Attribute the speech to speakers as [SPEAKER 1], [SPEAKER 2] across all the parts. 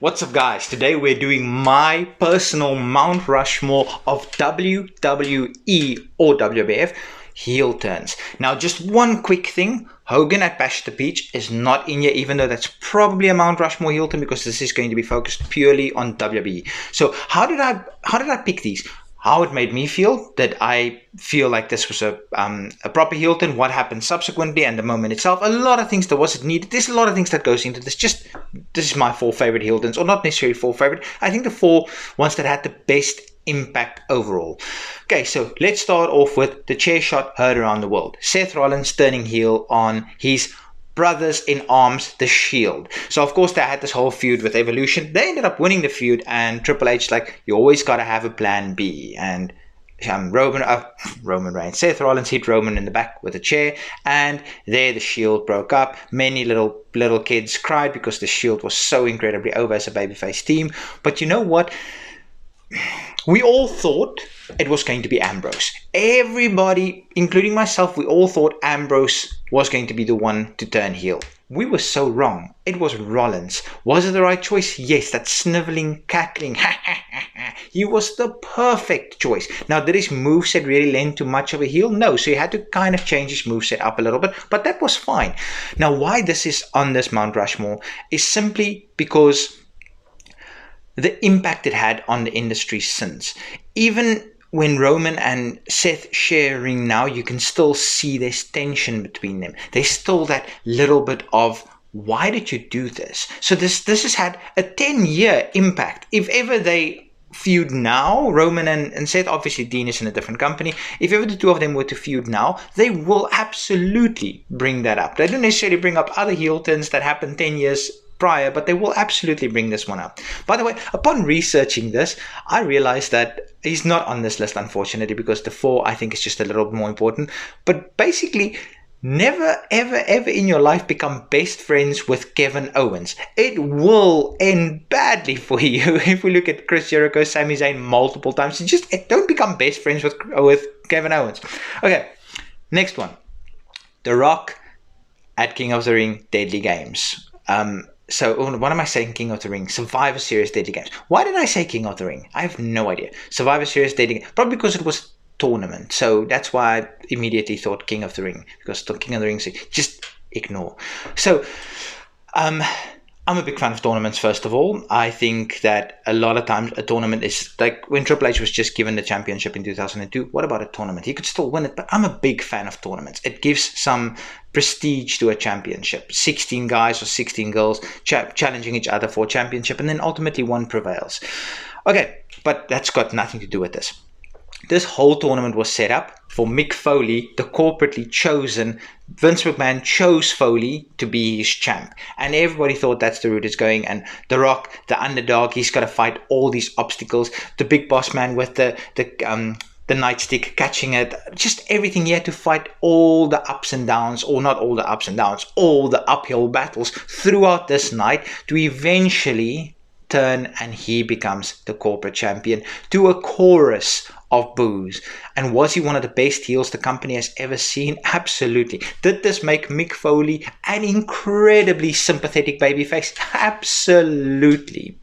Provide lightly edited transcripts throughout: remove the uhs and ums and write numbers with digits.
[SPEAKER 1] What's up, guys? Today we're doing my personal Mount Rushmore of WWE or WWF heel turns. Now, just one quick thing. Hogan at Bash the Beach is not in here, even though that's probably a Mount Rushmore heel turn, because this is going to be focused purely on WWE. So how did I pick these? How it made me feel, that I feel like this was a proper heel turn, what happened subsequently, and the moment itself. A lot of things that wasn't needed. There's a lot of things that goes into this. This is my 4 favorite heel turns, or not necessarily 4 favorite. I think the 4 ones that had the best impact overall. Okay, so let's start off with the chair shot heard around the world. Seth Rollins turning heel on his brothers in arms, the Shield. So of course they had this whole feud with Evolution. They ended up winning the feud, and Triple H like, you always gotta have a plan B. And Roman Reigns, Seth Rollins hit Roman in the back with a chair, and there the Shield broke up. Many little kids cried because the Shield was so incredibly over as a babyface team. But you know what? We all thought it was going to be Ambrose. Everybody, including myself, we all thought Ambrose was going to be the one to turn heel. We were so wrong. It was Rollins. Was it the right choice? Yes, that sniveling, cackling, he was the perfect choice. Now, did his moveset really lend to much of a heel? No, so he had to kind of change his moveset up a little bit, but that was fine. Now, why this is on this Mount Rushmore is simply because the impact it had on the industry since. Even when Roman and Seth sharing now, you can still see there's tension between them. There's still that little bit of, why did you do this? So this has had a 10-year impact. If ever they feud now, Roman and Seth, obviously Dean is in a different company, if ever the two of them were to feud now, they will absolutely bring that up. They don't necessarily bring up other heel turns that happened 10 years prior, but they will absolutely bring this one up. By the way, upon researching this, I realized that he's not on this list, unfortunately, because the 4 I think is just a little more important. But basically, never ever ever in your life become best friends with Kevin Owens. It will end badly for you. If we look at Chris Jericho, Sami Zayn multiple times, just don't become best friends with Kevin Owens. Okay, next one. The Rock at King of the Ring Deadly Games. So, what am I saying? King of the Ring, Survivor Series Deadly Games. Why did I say King of the Ring? I have no idea. Survivor Series Deadly Games. Probably because it was tournament. So that's why I immediately thought King of the Ring. Because King of the Ring, just ignore. So, I'm a big fan of tournaments, first of all. I think that a lot of times a tournament is like when Triple H was just given the championship in 2002. What about a tournament? He could still win it, but I'm a big fan of tournaments. It gives some prestige to a championship. 16 guys or 16 girls challenging each other for a championship, and then ultimately one prevails. Okay, but that's got nothing to do with this. This whole tournament was set up for Mick Foley, the corporately chosen. Vince McMahon chose Foley to be his champ, and everybody thought that's the route it's going. And The Rock, the underdog, he's got to fight all these obstacles. The big boss man with the nightstick, catching it, just everything. He had to fight all the ups and downs, or not all the ups and downs, all the uphill battles throughout this night to eventually turn, and he becomes the corporate champion to a chorus of boos. And was he one of the best heels the company has ever seen? Absolutely. Did this make Mick Foley an incredibly sympathetic babyface? Absolutely.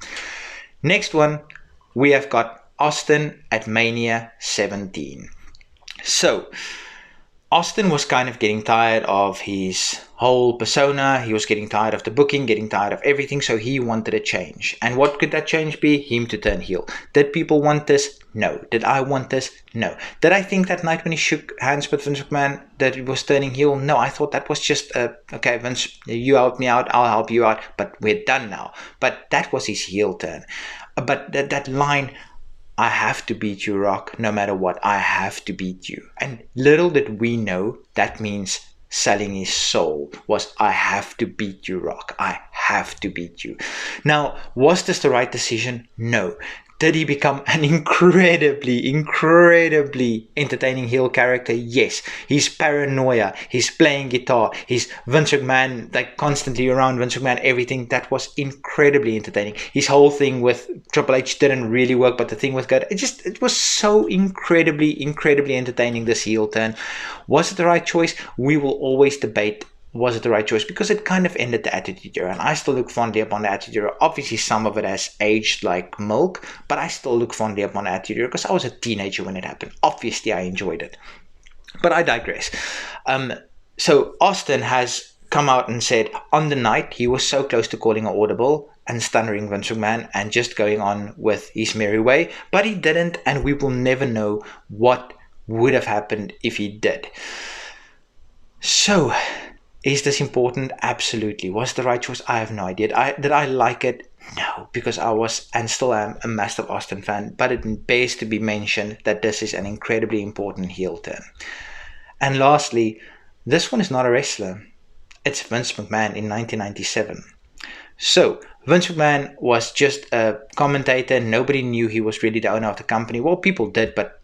[SPEAKER 1] Next one, we have got Austin at Mania 17. So, Austin was kind of getting tired of his whole persona. He was getting tired of the booking, getting tired of everything, so he wanted a change. And what could that change be? Him to turn heel. Did people want this? No. Did I want this? No. Did I think that night when he shook hands with Vince McMahon that he was turning heel? No, I thought that was just, okay, Vince, you help me out, I'll help you out, but we're done now. But that was his heel turn. But that line, I have to beat you, Rock, no matter what. I have to beat you. And little did we know that means selling his soul was, I have to beat you, Rock. I have to beat you. Now, was this the right decision? No. Did he become an incredibly entertaining heel character? Yes. His paranoia, his playing guitar, his Vince McMahon, like constantly around Vince McMahon, everything, that was incredibly entertaining. His whole thing with Triple H didn't really work, but the thing with God, it was so incredibly entertaining, this heel turn. Was it the right choice? We will always debate was it the right choice? Because it kind of ended the Attitude Era, and I still look fondly upon the Attitude Era. Obviously, some of it has aged like milk, but I still look fondly upon the Attitude Era because I was a teenager when it happened. Obviously, I enjoyed it. But I digress. So Austin has come out and said on the night he was so close to calling an audible and stunnering Vince McMahon and just going on with his merry way, but he didn't, and we will never know what would have happened if he did. So, is this important? Absolutely. Was it the right choice? I have no idea. Did I like it? No, because I was and still am a massive Austin fan, but it bears to be mentioned that this is an incredibly important heel turn. And lastly, this one is not a wrestler. It's Vince McMahon in 1997. So, Vince McMahon was just a commentator. Nobody knew he was really the owner of the company. Well, people did, but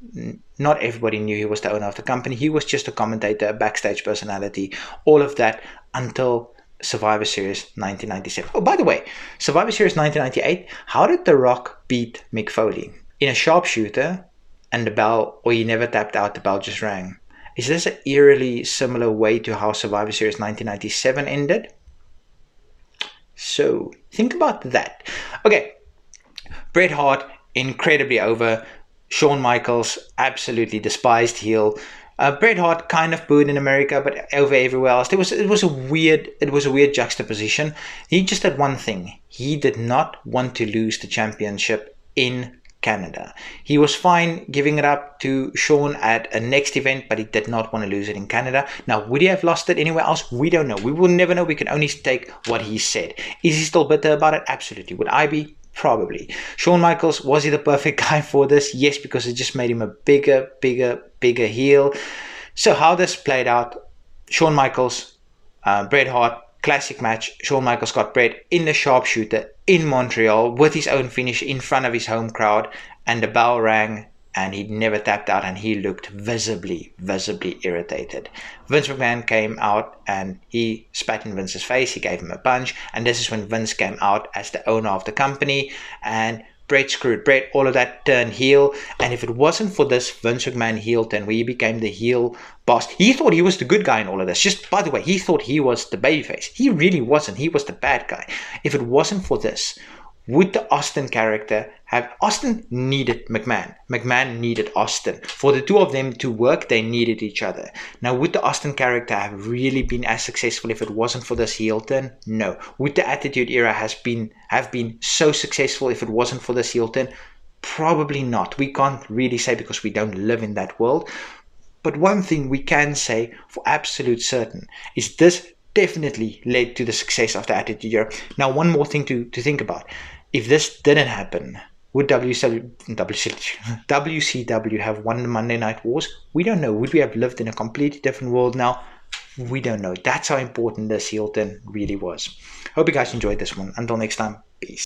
[SPEAKER 1] not everybody knew he was the owner of the company. He was just a commentator, a backstage personality, all of that until Survivor Series 1997. Oh, by the way, Survivor Series 1998, how did The Rock beat Mick Foley? In a sharpshooter, and the bell, or he never tapped out, the bell just rang. Is this an eerily similar way to how Survivor Series 1997 ended? So, think about that. Okay, Bret Hart, incredibly over. Shawn Michaels, absolutely despised heel. Bret Hart kind of booed in America, but over everywhere else. It was a weird juxtaposition. He just had one thing. He did not want to lose the championship in Canada. He was fine giving it up to Shawn at a next event, but he did not want to lose it in Canada. Now, would he have lost it anywhere else? We don't know. We will never know. We can only take what he said. Is he still bitter about it? Absolutely. Would I be? Probably. Shawn Michaels, was he the perfect guy for this? Yes, because it just made him a bigger heel. So how this played out, Shawn Michaels, Bret Hart, classic match. Shawn Michaels got Bret in the sharpshooter in Montreal with his own finish in front of his home crowd, and the bell rang and he never tapped out, and he looked visibly irritated. Vince McMahon came out and he spat in Vince's face. He gave him a punch, and this is when Vince came out as the owner of the company, and Bret screwed Bret, all of that turned heel. And if it wasn't for this Vince McMahon heel turn where he became the heel boss, he thought he was the good guy in all of this. Just by the way, he thought he was the babyface. He really wasn't. He was the bad guy. If it wasn't for this, would the Austin character have... Austin needed McMahon. McMahon needed Austin. For the two of them to work, they needed each other. Now, would the Austin character have really been as successful if it wasn't for this heel turn? No. Would the Attitude Era have been so successful if it wasn't for this heel turn? Probably not. We can't really say because we don't live in that world. But one thing we can say for absolute certain is this definitely led to the success of the Attitude Era. Now, one more thing to think about. If this didn't happen, would WCW have won the Monday Night Wars? We don't know. Would we have lived in a completely different world now? We don't know. That's how important this heel turn really was. Hope you guys enjoyed this one. Until next time, peace.